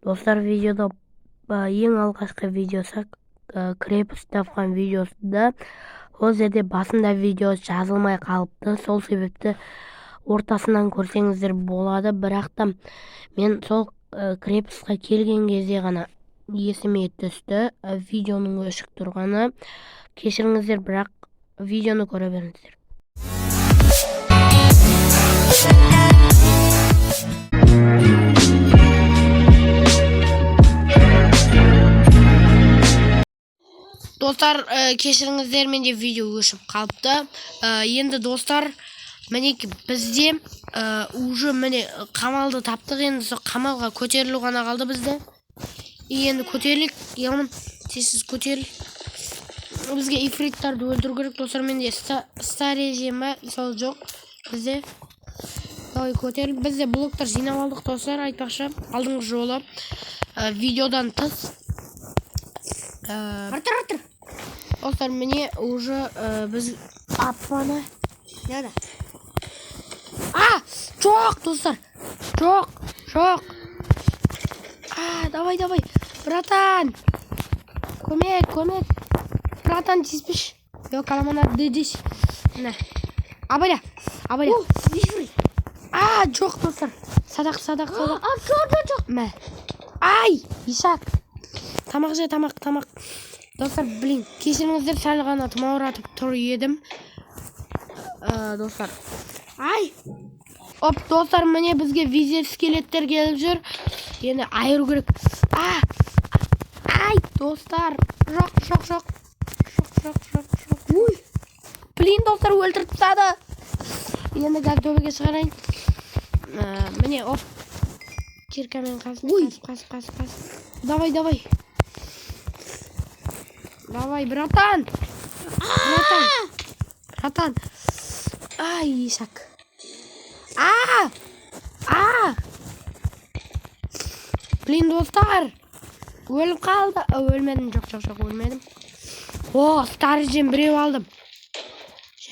Достар, видеода ең алғашқы видеосы крепост тапқан видеосында ол жерде басында видео жазылмай қалыпты. Сол себепті ортасынан көрсеңіздер болады. Бірақ та мен сол крепостқа келген кезде ғана есіме түсті видеоның өшік тұрғаны. Кешіріңіздер, бірақ видеоны көре беріңіздер. Достар, кешіріңіздер, менде видео өшіп қалыпты. Енді достар, мінеки бізде уже міне қамалды таптық. Енді сол қамалға көтерілу ғана қалды бізде. Енді көтерілік, яғни сіз көтеріл. Бізге ифриттарды өлтіру керек. Достар, менде ста режимі сол жоқ бізде. Давай көтеріл. Бізде блоктар жинап алдық, достар. Айтпақшы, алдыңғы жолы видеодан тыс. Артыр. Достар, міне уже біз апаны. Неде? Жоқ, достар. Жоқ. Давай. Братан. Көмек. Братан, тиіспеш. Yok, аламана дедеш. Міне. Абайда. Жоқ, достар. Садақ. Жоқ. Мә. Ишак. Тамақ же, тамақ. Достар, блин, кешіріңіздер, сәл ғана тұмауратып тұр едім. Достар. Достар, міне бізге визер скелеттер келіп жүр. Енді айыру керек. Достар. Жоқ. Блин, достар, өлтіріп тастады. Енді газ төбеге шығарайын. Міне, киркамен қас. Давай, братан. Ишак. Блин, достар. Өліп қалды. Өлмедім, жоқ, өлмедім. Стар жем біреу алдым.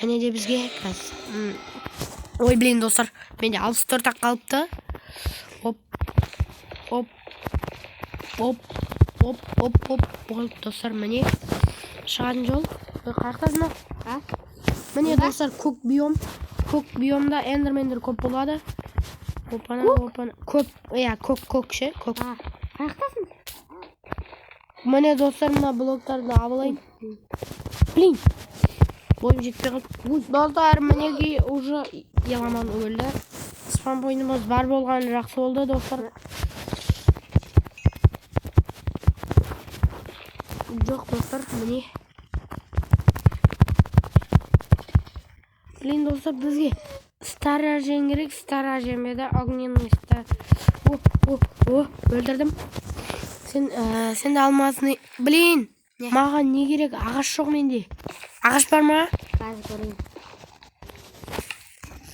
Және де бізге қаз. Ой, блин, достар. Менде 64-ақ қалыпты. Болды, достар, міне шығатын жол. Қаяқтасына? Міне, достар, көк биомда эндермендер көп болады. Опана. Көк ше. Қаяқтасын? Міне, достар, мына блоктарды абылайын. Блин, бойым жетпей қалды. Достар, мінеки уже еламан өлді. Спам бойнымыз бар болған жақсы болды, достар. Жоқ, достар, міне. Блин, достар, бізге стар ажен керек. Стар ажен беді. Огненный стар. Өлтірдім. Сен де алмасын. Блин, маған не керек? Ағаш жоқ менде. Ағаш бар ма? Қазір көрейін.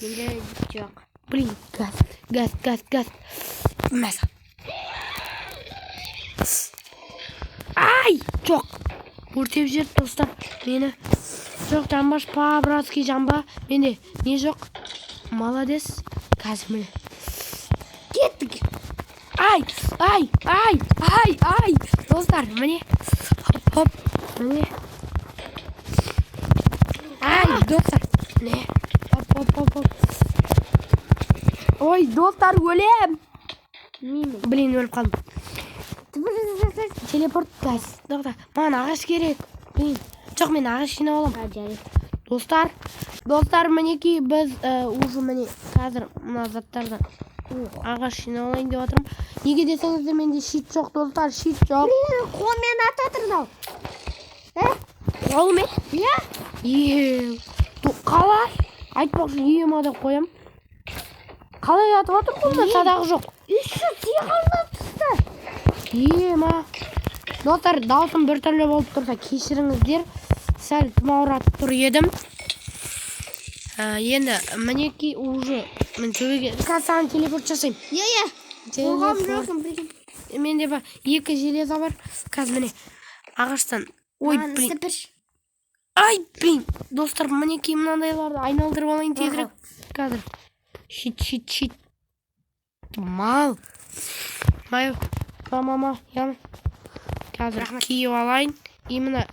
Менде жоқ. Блин, газ. Мәсі. Жоқ. Өртеп жер, достар. Мені. Жоқ, жамба шпа, братский жамба. Менде не жоқ? Молодец. Қазір мені. Кеттік. Достар, мені. Хоп. Мені. Достар. Не. Хоп. Ой, достар, өлем. Блин, өліп қалдым. Телепорт газ. Маған ағаш керек. Жоқ, мен ағаш жинап алам. Достар, мінеки біз уже міне қазір мына заттарды ағаш жинап алайын деп жатырмын. Неге десеңіздер, менде щит жоқ, достар, щит жоқ. Қолмен ататырдау. Қолмен? Қалай? Айтпақшы, ема деп қоям. Қалай атып атыр, қолмен садағы жоқ. Үші тиғалда түсті. Ема. Достар, даусым бір түрлі болып тұрса, кешіріңіздер. Сәл тұмауратып тұр едім. Енді мінеки уже мен төбеге саған телепорт жасайым. Болғам жоқым. Менде бар 2 железа бар. Қазір міне ағаштан. Ой, блин. Блин, достар, мінеки мынандайларды айналдырып алайын тезірек. Қазір. Щит. Мал. Mama yan. Қазір киіп алайын. Именно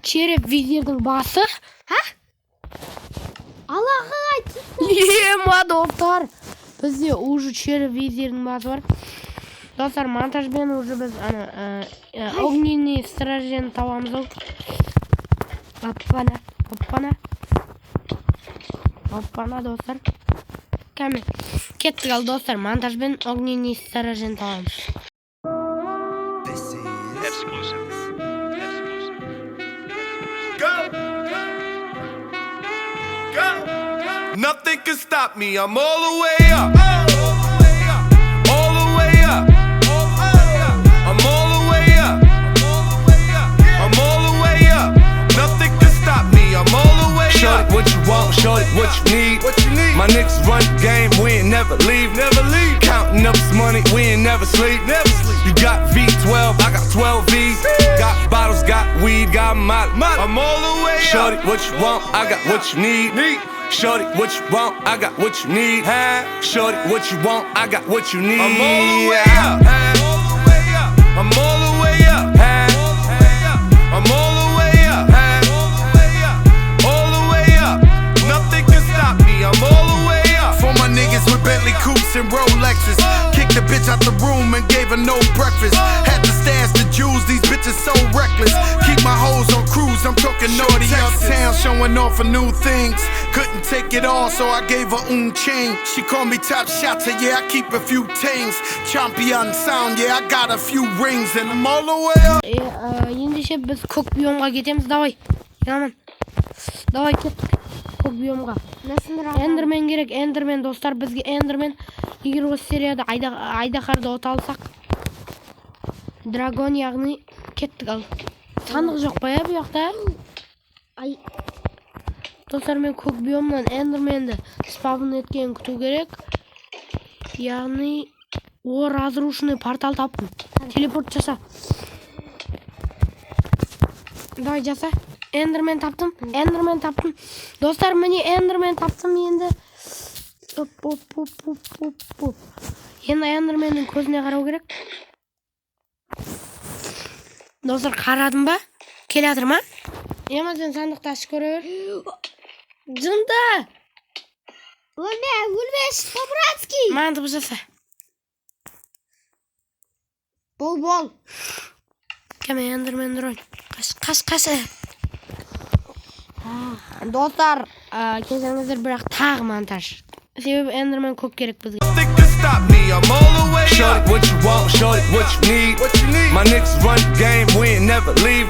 череп визирдің басы. Аллаға айтты. Ема достар. Бізде уже череп визирдің басы бар. Достар, монтажбен уже біз огненный стражен табамыз. Оппана достар. Кәме. Кеттік ал достар, монтажбен огненный стражен табамыз. Nothing can stop me, I'm all the way up. All the way up. I'm all the way up. I'm all the way up. Nothing can stop me, I'm all the way up. Shorty, what you want, shorty, what you need. My niggas run the game, we ain't never leave. Counting up this money, we ain't never sleep. You got V12, I got 12 V's. Got bottles, got weed, got molly. I'm all the way up. Shorty, what you want, I got what you need. Shorty, what you want, I got what you need. Shorty, what you want, I got what you need. I'm all the way up. I'm all the way up. I'm all the way up. All the way up. Nothing can stop me, I'm all the way up. For my niggas with Bentley coupes and Rolexes. Kicked the bitch out the room and gave her no breakfast. Had to stash the jewels, these bitches so reckless. Keep my hoes on cruise, I'm talking naughty uptown, showing off for new things. Couldn't take it all, so I gave her chain. She called me top shotter, yeah, I keep a few things. Champion sound, yeah, I got a few rings, and I'm all the way up. Ендеше біз көк биомға кетеміз, давай. Яман. Давай кеттік көк биомға. Эндермен керек, эндермен достар, бізге эндермен. Егер осы серияда айдақарды от алсақ, драгон яғни кеттік ал. Сандық жоқ па бұл жақта? Достар, мен көк биомнан эндерменді спавн еткен күту керек. Яғни о разрушенный портал таптым. Телепорт жаса. Давай жаса. Эндермен таптым. Достар, міне эндермен таптым енді. Енді эндерменнің көзіне қарау керек. Достар, қарадым ба? Келе жатыр ма? Ема, сен сандықты ашып көре бер. Жынды! Өлмеш, по-братски! Маған дыбыс жаса. Бол. Кәме, эндермен дұрын. Қаш. Достар, кесіңіздер бірақ тағы монтаж. Себебі эндермен көп керек бізге. Nothing can stop me, I'm all the way up. Shorty, what you want, shorty, what you need. My niggas run the game, we ain't never leave.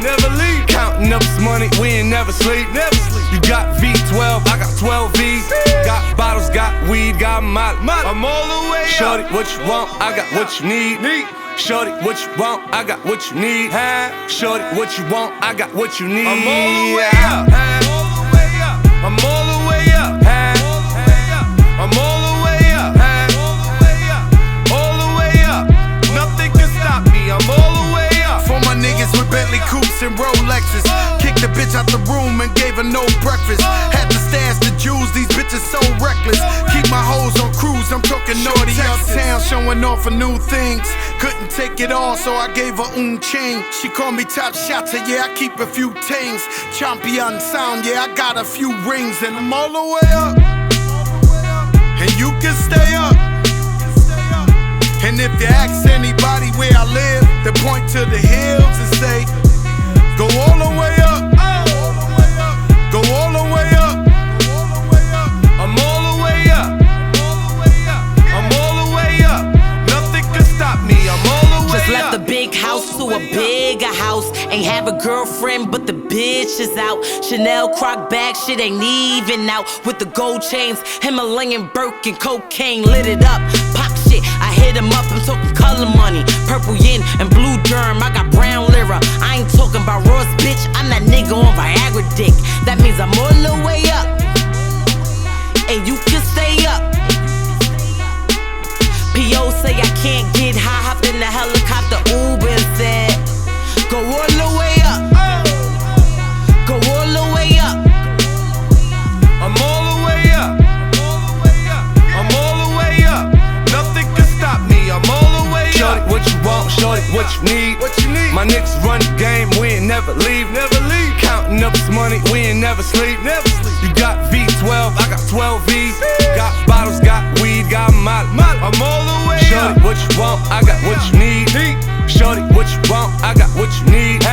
Counting up this money, we ain't never sleep. You got V12, I got 12 V's. Got bottles, got weed, got molly. I'm all the way up. Shorty, what you want, I got what you need. Shorty, what you want, I got what you need. Shorty, what you want, I got what you need. I'm all the way up. I'm all the way up. I'm all the way up. All the way up. Nothing can stop me, I'm all the way up. For my niggas with Bentley coupes and Rolexes. Kicked the bitch out the room and gave her no breakfast. Had to stash the jewels, these bitches so reckless. Keep my hoes on cruise, I'm talking naughty uptown, showing off for new things. Couldn't take it all, so I gave her chain. She called me top shotter, yeah, I keep a few things. Champion sound, yeah, I got a few rings, and I'm all the way up. And you can stay up. And if you ask anybody where I live, they point to the hills and say, go all the way up. Go all the way up. I'm all the way up. I'm all the way up. Nothing can stop me, I'm all the way up. Just left the big house to a bigger house. Ain't have a girlfriend, but the bitch is out. Chanel croc bag, shit ain't even out. With the gold chains, Himalayan Birkin, cocaine lit it up. Pop shit, I hit him up, I'm talking color money. Purple yin and blue germ, I got brown lira. I ain't talking about Ross, bitch, I'm that nigga on Viagra dick. That means I'm all the way up. And you can stay up. P.O. say I can't get high, hop in the helicopter, Uber instead. Go all the way up. Go all the way up. I'm all the way up. I'm all the way up. Nothing can stop me, I'm all the way up. Shorty, what you want, want, shorty, what you need? My niggas run the game, we ain't never leave. Counting up this money, we ain't never sleep. You got V12, I got 12 V's. Got bottles, got weed, got molly. I'm all the way shorty, what you want? I got what you need. Shorty, what you want? I got what you need.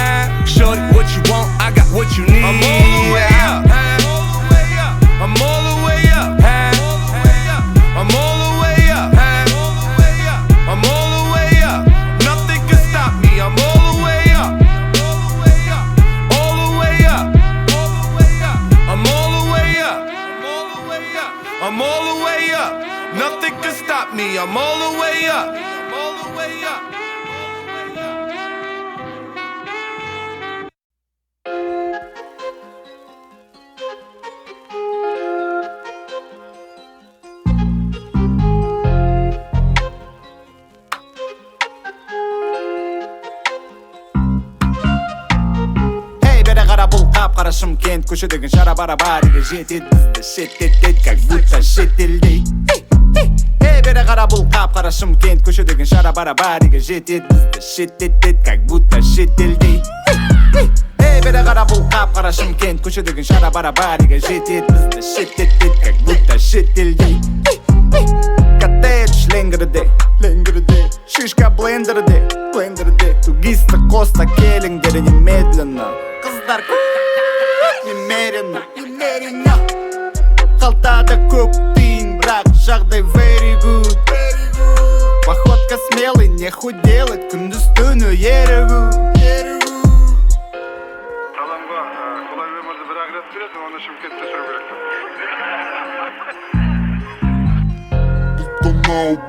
Shorty, what you want? I got what you need. I'm all the way up. I'm all the way up. I'm all the way up. I'm all the way up. Nothing can stop me. I'm all the way up. All the way up. I'm all the way up. I'm all the way up. Nothing can stop me. I'm all the way up. I'm all the way up. Қара Шымкент көшедегі жара бара бариге жетет бізді шеттетет как будто шетелдей. Эй, бері қара бұл қап-қара Шымкент көшедегі жара бара бариге жетет бізді шеттетет как будто шетелдей. Эй, бері қара бұл қап-қара Шымкент көшедегі жара бара бариге жетет бізді шеттетет как будто шетелдей. Коттедж ленгірде, шишка блендерде, тугисті коста келіңдер немедленно. Қыздар немеренно қалтада көп тиын, бірақ жағдай very good. Походка смелый, нехуй делать, күндіз түні ерігу. Қаламға қолай өмірді бір ақ рет береді, оны Шымкентте жүру керек.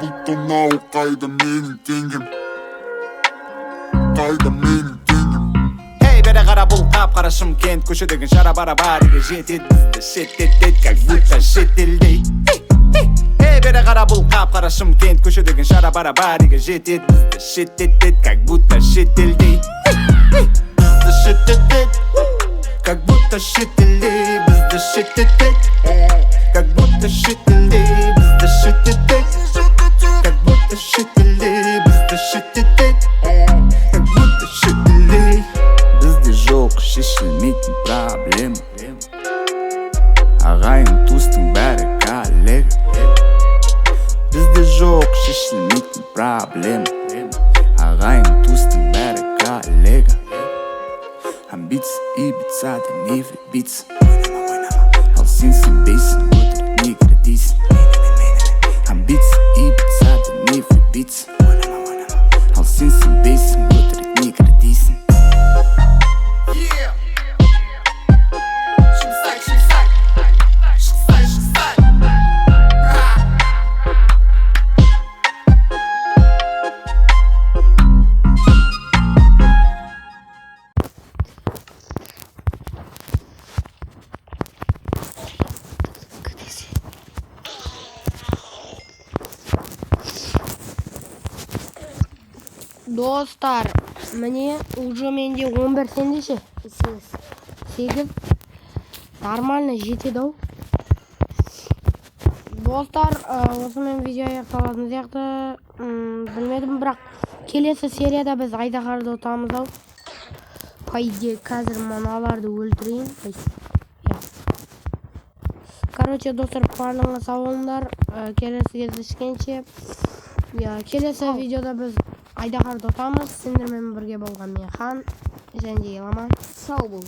Бұлтанау, қайда менің теңгем? Эй, бері қара бұл қап-қара Шымкент көшедегі жара бара бариге жетет бізді шеттетет как будто шетелдей. Эй, бері қара бұл қап-қара Шымкент көшедегі жара бара бариге жетет бізді шеттетет как будто шетелдей. Бізді шеттетет как будто шетелдей. Бізді шеттетет как будто шетелдей. Бізді шеттетет как будто шетелдей. Бізді шеттетет как будто шетелдей. Бізде жоқ шешілмейтін проблема. Ағайын туыстың бәрі коллега. Бізде жоқ шешілмейтін проблема. Ағайын туыстың бәрі коллега. Амбиция и биться, да не влюбиться. Ал сен сенбейсің, өтірік неге дейсің. Амбиция и биться, да не влюбиться. Ал сен сенбейсің, өтірік неге дейсің. Достар, міне уже менде 11, сенде ше? 8. Нормально жетеді-ау. Достар, осымен видео аяқталатын сияқты. Білмедім, бірақ келесі серияда біз айдаһарды ұтамыз-ау. Пайде қазір мыналарды өлтірейін. Короче, достар, барлығыңа сау болыңдар. Келесі кездескенше. Келесі видеода біз айдаһарды ұтамыз. Сендермен бірге болған мен Хан. Және де Еламан. Сау бол.